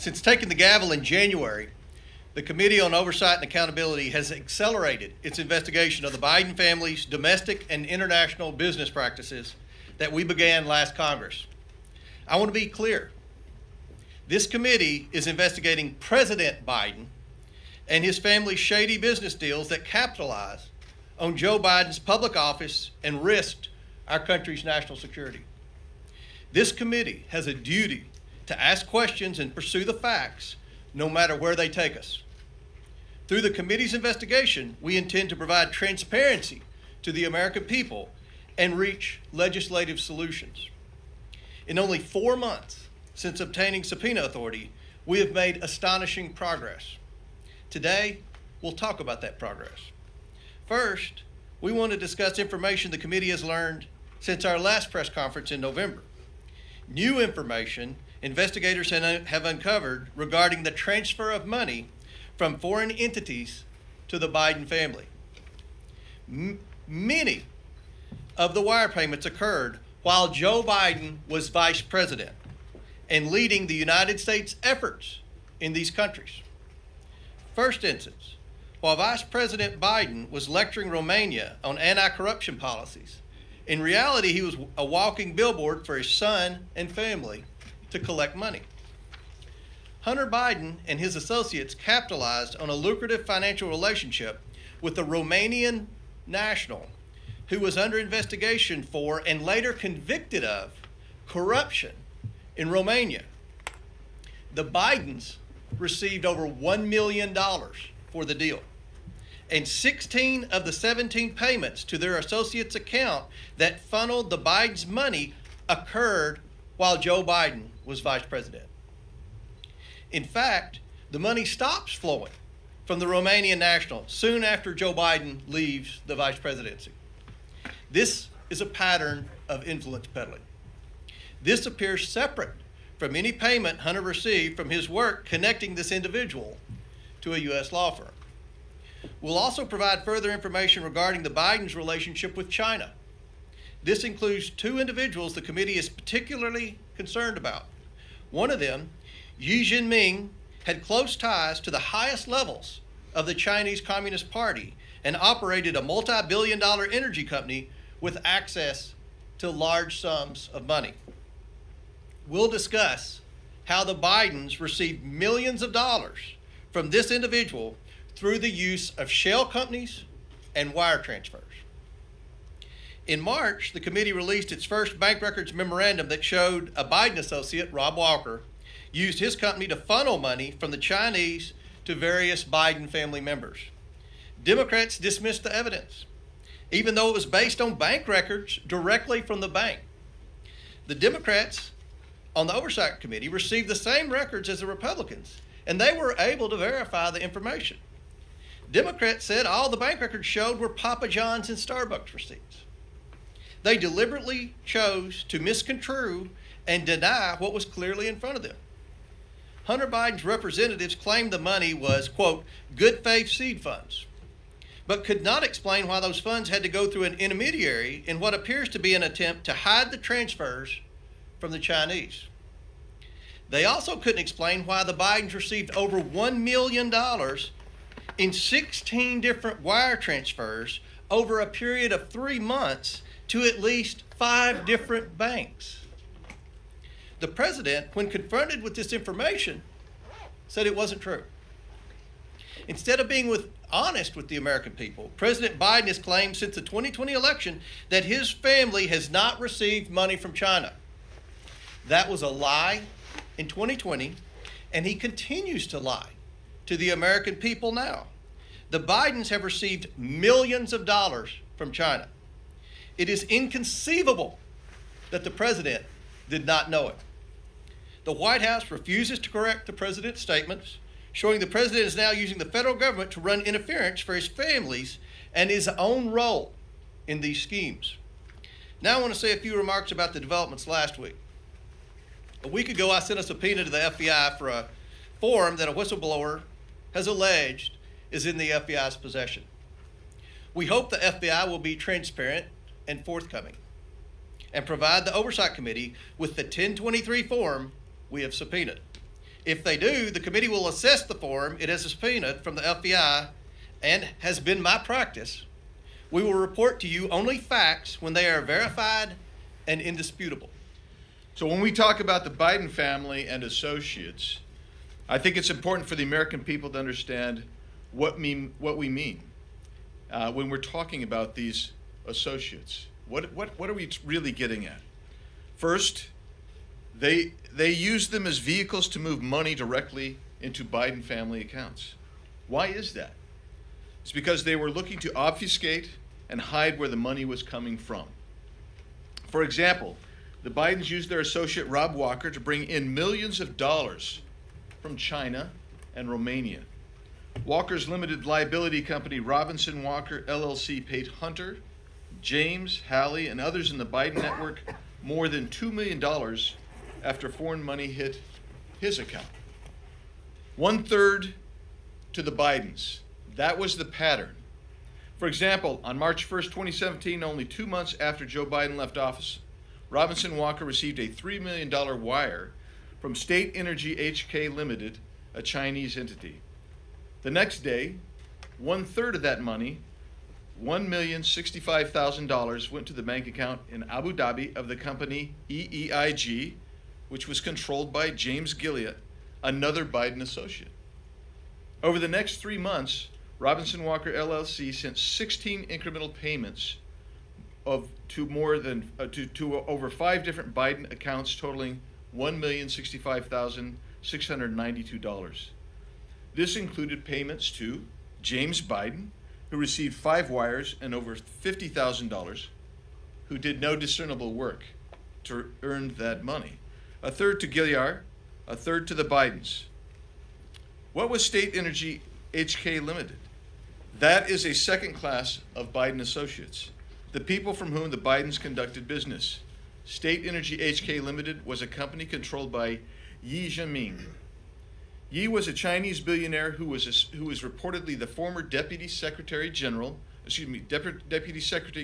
Since taking the gavel in January, the Committee on Oversight and Accountability has accelerated its investigation of the Biden family's domestic and international business practices that we began last Congress. I want to be clear. This committee is investigating President Biden and his family's shady business deals that capitalize on Joe Biden's public office and risked our country's national security. This committee has a duty to ask questions and pursue the facts, no matter where they take us. Through the committee's investigation, we intend to provide transparency to the American people and reach legislative solutions. In only 4 months since obtaining subpoena authority, we have made astonishing progress. Today, we'll talk about that progress. First, we want to discuss information the committee has learned since our last press conference in November. New information investigators have uncovered regarding the transfer of money from foreign entities to the Biden family. Many of the wire payments occurred while Joe Biden was vice president and leading the United States efforts in these countries. First instance, while Vice President Biden was lecturing Romania on anti-corruption policies, in reality he was a walking billboard for his son and family to collect money. Hunter Biden and his associates capitalized on a lucrative financial relationship with a Romanian national who was under investigation for and later convicted of corruption in Romania. The Bidens received over $1 million for the deal, and 16 of the 17 payments to their associates' account that funneled the Bidens' money occurred while Joe Biden was vice president. In fact, the money stops flowing from the Romanian national soon after Joe Biden leaves the vice presidency. This is a pattern of influence peddling. This appears separate from any payment Hunter received from his work connecting this individual to a U.S. law firm. We'll also provide further information regarding the Bidens' relationship with China. This includes 2 individuals the committee is particularly concerned about. One of them, Xi Jinping, had close ties to the highest levels of the Chinese Communist Party and operated a multi-billion-dollar energy company with access to large sums of money. We'll discuss how the Bidens received millions of dollars from this individual through the use of shell companies and wire transfers. In March, the committee released its first bank records memorandum that showed a Biden associate, Rob Walker, used his company to funnel money from the Chinese to various Biden family members. Democrats dismissed the evidence, even though it was based on bank records directly from the bank. The Democrats on the Oversight Committee received the same records as the Republicans, and they were able to verify the information. Democrats said all the bank records showed were Papa John's and Starbucks receipts. They deliberately chose to misconstrue and deny what was clearly in front of them. Hunter Biden's representatives claimed the money was, quote, good faith seed funds, but could not explain why those funds had to go through an intermediary in what appears to be an attempt to hide the transfers from the Chinese. They also couldn't explain why the Bidens received over $1 million in 16 different wire transfers over a period of 3 months to at least 5 different banks. The president, when confronted with this information, said it wasn't true. Instead of being honest with the American people, President Biden has claimed since the 2020 election that his family has not received money from China. That was a lie in 2020, and he continues to lie to the American people now. The Bidens have received millions of dollars from China. It is inconceivable that the president did not know it. The White House refuses to correct the president's statements, showing the president is now using the federal government to run interference for his families and his own role in these schemes. Now I want to say a few remarks about the developments last week. A week ago, I sent a subpoena to the FBI for a form that a whistleblower has alleged is in the FBI's possession. We hope the FBI will be transparent and forthcoming and provide the Oversight Committee with the 1023 form we have subpoenaed. If they do, the committee will assess the form it has subpoenaed from the FBI, and has been my practice. We will report to you only facts when they are verified and indisputable. So when we talk about the Biden family and associates, I think it's important for the American people to understand what we mean when we're talking about these associates. What are we really getting at? First, they use them as vehicles to move money directly into Biden family accounts. Why is that? It's because they were looking to obfuscate and hide where the money was coming from. For example, the Bidens used their associate Rob Walker to bring in millions of dollars from China and Romania. Walker's limited liability company, Robinson Walker LLC, paid Hunter, James, Hallie, and others in the Biden network more than $2 million after foreign money hit his account. 1/3 to the Bidens. That was the pattern. For example, on March 1st, 2017, only 2 months after Joe Biden left office, Robinson Walker received a $3 million wire from State Energy HK Limited, a Chinese entity. The next day, 1/3 of that money, $1,065,000, went to the bank account in Abu Dhabi of the company EEIG, which was controlled by James Gilliatt, another Biden associate. Over the next 3 months, Robinson Walker LLC sent 16 incremental payments to over 5 different Biden accounts totaling $1,065,692. This included payments to James Biden, who received 5 wires and over $50,000, who did no discernible work to earn that money. 1/3 to Gilliard, 1/3 to the Bidens. What was State Energy HK Limited? That is a second class of Biden associates, the people from whom the Bidens conducted business. State Energy HK Limited was a company controlled by Yi Jianming. Yi was a Chinese billionaire who was reportedly the former Deputy Secretary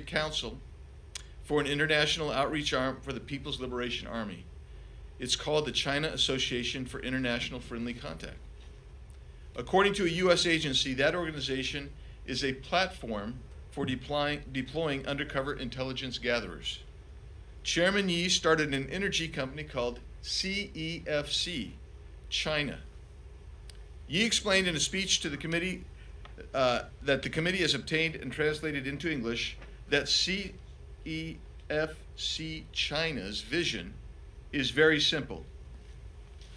Counsel for an international outreach arm for the People's Liberation Army. It's called the China Association for International Friendly Contact. According to a U.S. agency, that organization is a platform for deploying undercover intelligence gatherers. Chairman Yi started an energy company called CEFC, China. Yi explained in a speech to the committee that the committee has obtained and translated into English that CEFC China's vision is very simple.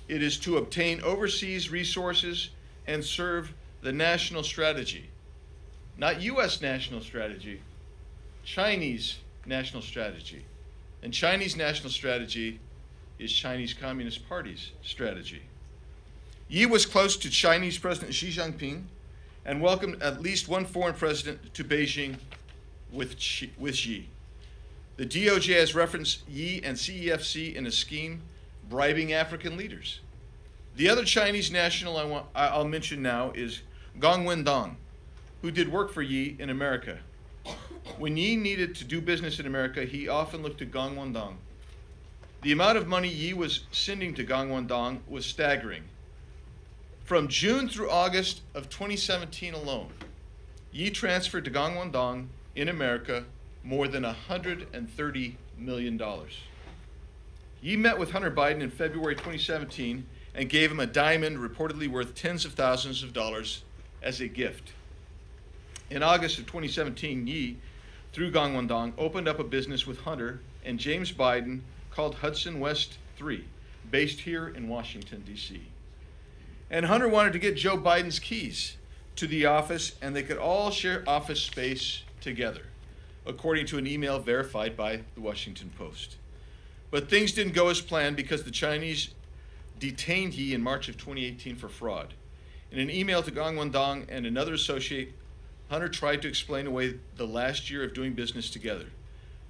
It is to obtain overseas resources and serve the national strategy. Not U.S. national strategy, Chinese national strategy. And Chinese national strategy is Chinese Communist Party's strategy. Yi was close to Chinese President Xi Jinping and welcomed at least one foreign president to Beijing with Xi. The DOJ has referenced Yi and CEFC in a scheme bribing African leaders. The other Chinese national I'll mention now is Gong Wendong, who did work for Yi in America. When Yi needed to do business in America, he often looked to Gong Wendong. The amount of money Yi was sending to Gong Wendong was staggering. From June through August of 2017 alone, Yi transferred to Gong Wendong in America more than $130 million. Yi met with Hunter Biden in February 2017 and gave him a diamond reportedly worth tens of thousands of dollars as a gift. In August of 2017, Yi, through Gong Wendong, opened up a business with Hunter and James Biden called Hudson West 3, based here in Washington, D.C. And Hunter wanted to get Joe Biden's keys to the office, and they could all share office space together, according to an email verified by the Washington Post. But things didn't go as planned because the Chinese detained Yi in March of 2018 for fraud. In an email to Gong Wendong and another associate, Hunter tried to explain away the last year of doing business together.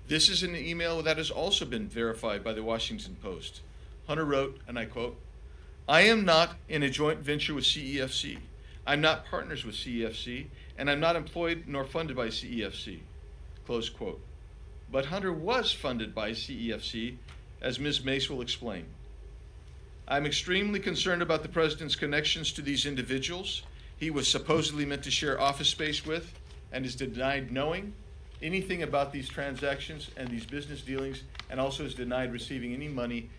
This is an email that has also been verified by the Washington Post. Hunter wrote, and I quote, "I am not in a joint venture with CEFC. I'm not partners with CEFC, and I'm not employed nor funded by CEFC." Close quote. But Hunter was funded by CEFC, as Ms. Mace will explain. I'm extremely concerned about the president's connections to these individuals he was supposedly meant to share office space with and is denied knowing anything about these transactions and these business dealings, and also is denied receiving any money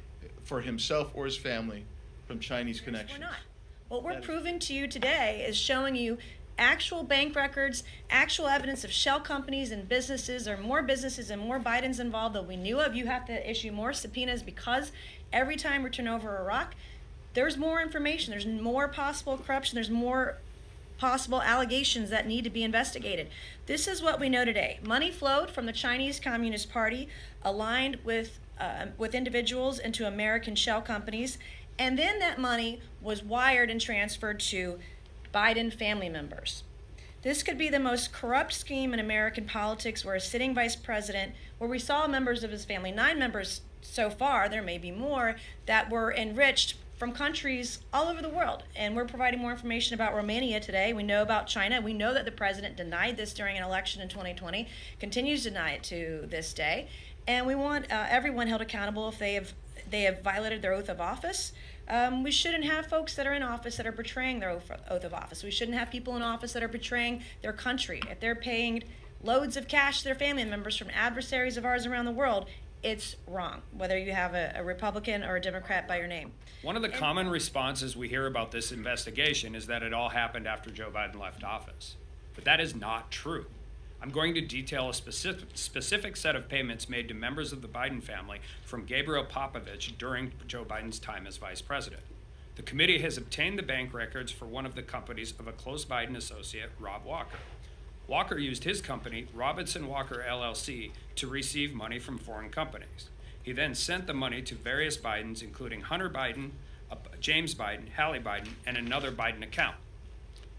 for himself or his family from Chinese connections. We're not. What we're proving to you today is showing you actual bank records, actual evidence of shell companies and businesses, or more businesses and more Bidens involved that we knew of. You have to issue more subpoenas because every time we turn over a rock, there's more information, there's more possible corruption, there's more possible allegations that need to be investigated. This is what we know today. Money flowed from the Chinese Communist Party, aligned with individuals into American shell companies, and then that money was wired and transferred to Biden family members. This could be the most corrupt scheme in American politics, where a sitting vice president, where we saw members of his family, 9 members so far, there may be more, that were enriched from countries all over the world. And we're providing more information about Romania today. We know about China. We know that the president denied this during an election in 2020, continues to deny it to this day. And we want everyone held accountable if they have violated their oath of office. We shouldn't have folks that are in office that are betraying their oath of office. We shouldn't have people in office that are betraying their country. If they're paying loads of cash to their family members from adversaries of ours around the world, it's wrong, whether you have a Republican or a Democrat by your name. One of the common responses we hear about this investigation is that it all happened after Joe Biden left office. But that is not true. I'm going to detail a specific set of payments made to members of the Biden family from Gabriel Popovich during Joe Biden's time as vice president. The committee has obtained the bank records for one of the companies of a close Biden associate, Rob Walker. Walker used his company, Robinson Walker LLC, to receive money from foreign companies. He then sent the money to various Bidens, including Hunter Biden, James Biden, Hallie Biden, and another Biden account.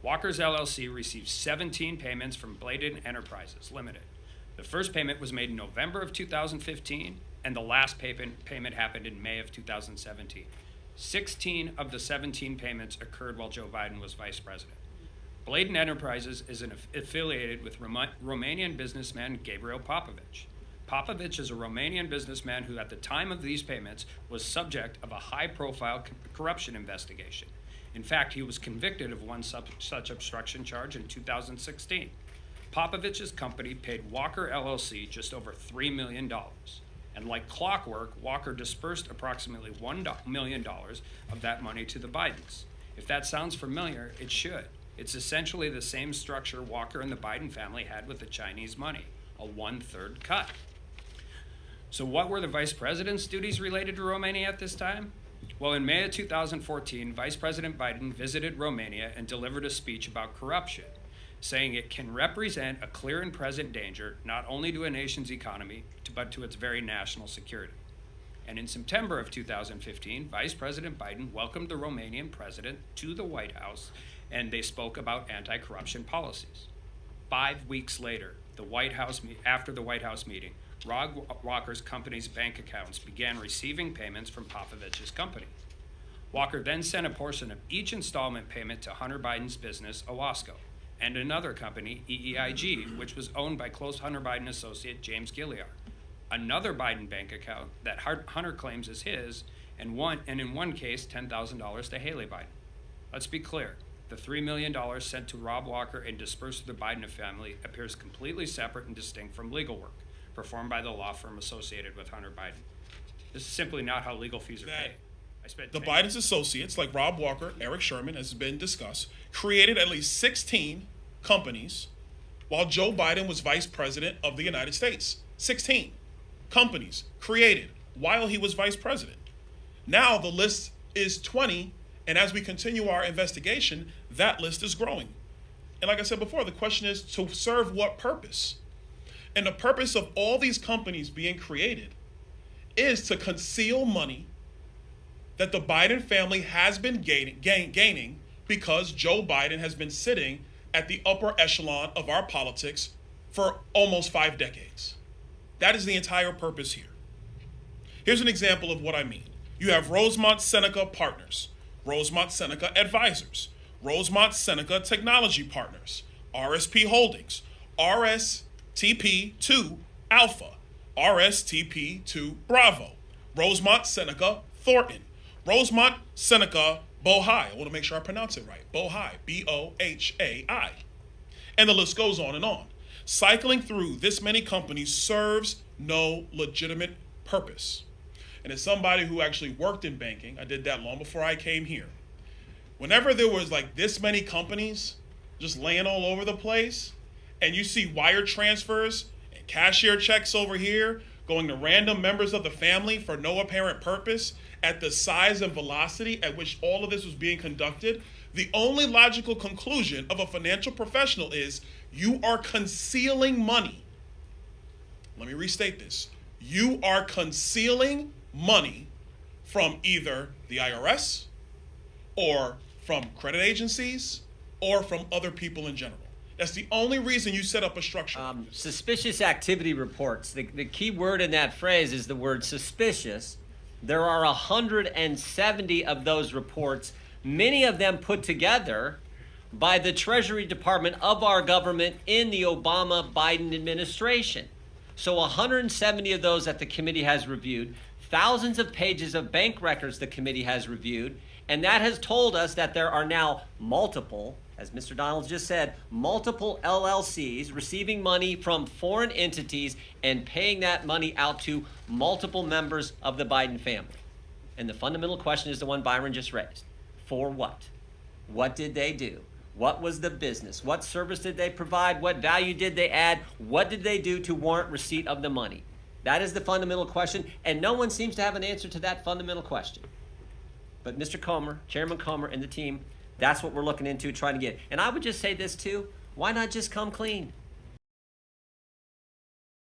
Walker's LLC received 17 payments from Bladen Enterprises Limited. The first payment was made in November of 2015, and the last payment happened in May of 2017. 16 of the 17 payments occurred while Joe Biden was vice president. Bladen Enterprises is affiliated with Romanian businessman Gabriel Popovich. Popovich is a Romanian businessman who, at the time of these payments, was subject of a high-profile corruption investigation. In fact, he was convicted of one such obstruction charge in 2016. Popovich's company paid Walker LLC just over $3 million. And like clockwork, Walker dispersed approximately $1 million of that money to the Bidens. If that sounds familiar, it should. It's essentially the same structure Walker and the Biden family had with the Chinese money, a 1/3 cut. So what were the vice president's duties related to Romania at this time? Well, in May of 2014, Vice President Biden visited Romania and delivered a speech about corruption, saying it can represent a clear and present danger not only to a nation's economy, but to its very national security. And in September of 2015, Vice President Biden welcomed the Romanian president to the White House, and they spoke about anti-corruption policies. 5 weeks later, after the White House meeting, Rob Walker's company's bank accounts began receiving payments from Popovich's company. Walker then sent a portion of each installment payment to Hunter Biden's business, Owasco, and another company, EEIG, which was owned by close Hunter Biden associate James Gilliar. Another Biden bank account that Hunter claims is his, and in one case, $10,000 to Hallie Biden. Let's be clear. The $3 million sent to Rob Walker and dispersed to the Biden family appears completely separate and distinct from legal work performed by the law firm associated with Hunter Biden. This is simply not how legal fees are paid. The Biden's associates, like Rob Walker, Eric Sherman, as has been discussed, created at least 16 companies while Joe Biden was vice president of the United States. 16 companies created while he was vice president. Now the list is 20, and as we continue our investigation, that list is growing. And like I said before, the question is to serve what purpose? And the purpose of all these companies being created is to conceal money that the Biden family has been gaining because Joe Biden has been sitting at the upper echelon of our politics for almost 5 decades. That is the entire purpose here. Here's an example of what I mean. You have Rosemont Seneca Partners, Rosemont Seneca Advisors, Rosemont Seneca Technology Partners, RSP Holdings, RSTP2 Alpha, RSTP2 Bravo, Rosemont Seneca Thornton, Rosemont, Seneca, Bohai. I want to make sure I pronounce it right. Bohai, B-O-H-A-I. And the list goes on and on. Cycling through this many companies serves no legitimate purpose. And as somebody who actually worked in banking, I did that long before I came here. Whenever there was like this many companies just laying all over the place, and you see wire transfers and cashier checks over here going to random members of the family for no apparent purpose at the size and velocity at which all of this was being conducted, the only logical conclusion of a financial professional is you are concealing money. Let me restate this. You are concealing money from either the IRS or from credit agencies or from other people in general. That's the only reason you set up a structure. Suspicious activity reports. The key word in that phrase is the word suspicious. There are 170 of those reports, many of them put together by the Treasury Department of our government in the Obama-Biden administration. So 170 of those that the committee has reviewed, thousands of pages of bank records the committee has reviewed, and that has told us that there are now multiple, as Mr. Donalds just said, multiple LLCs receiving money from foreign entities and paying that money out to multiple members of the Biden family. And the fundamental question is the one Byron just raised. For what? What did they do? What was the business? What service did they provide? What value did they add? What did they do to warrant receipt of the money? That is the fundamental question, and no one seems to have an answer to that fundamental question. But Mr. Comer, Chairman Comer, and the team, that's what we're looking into, trying to get. And I would just say this too, why not just come clean?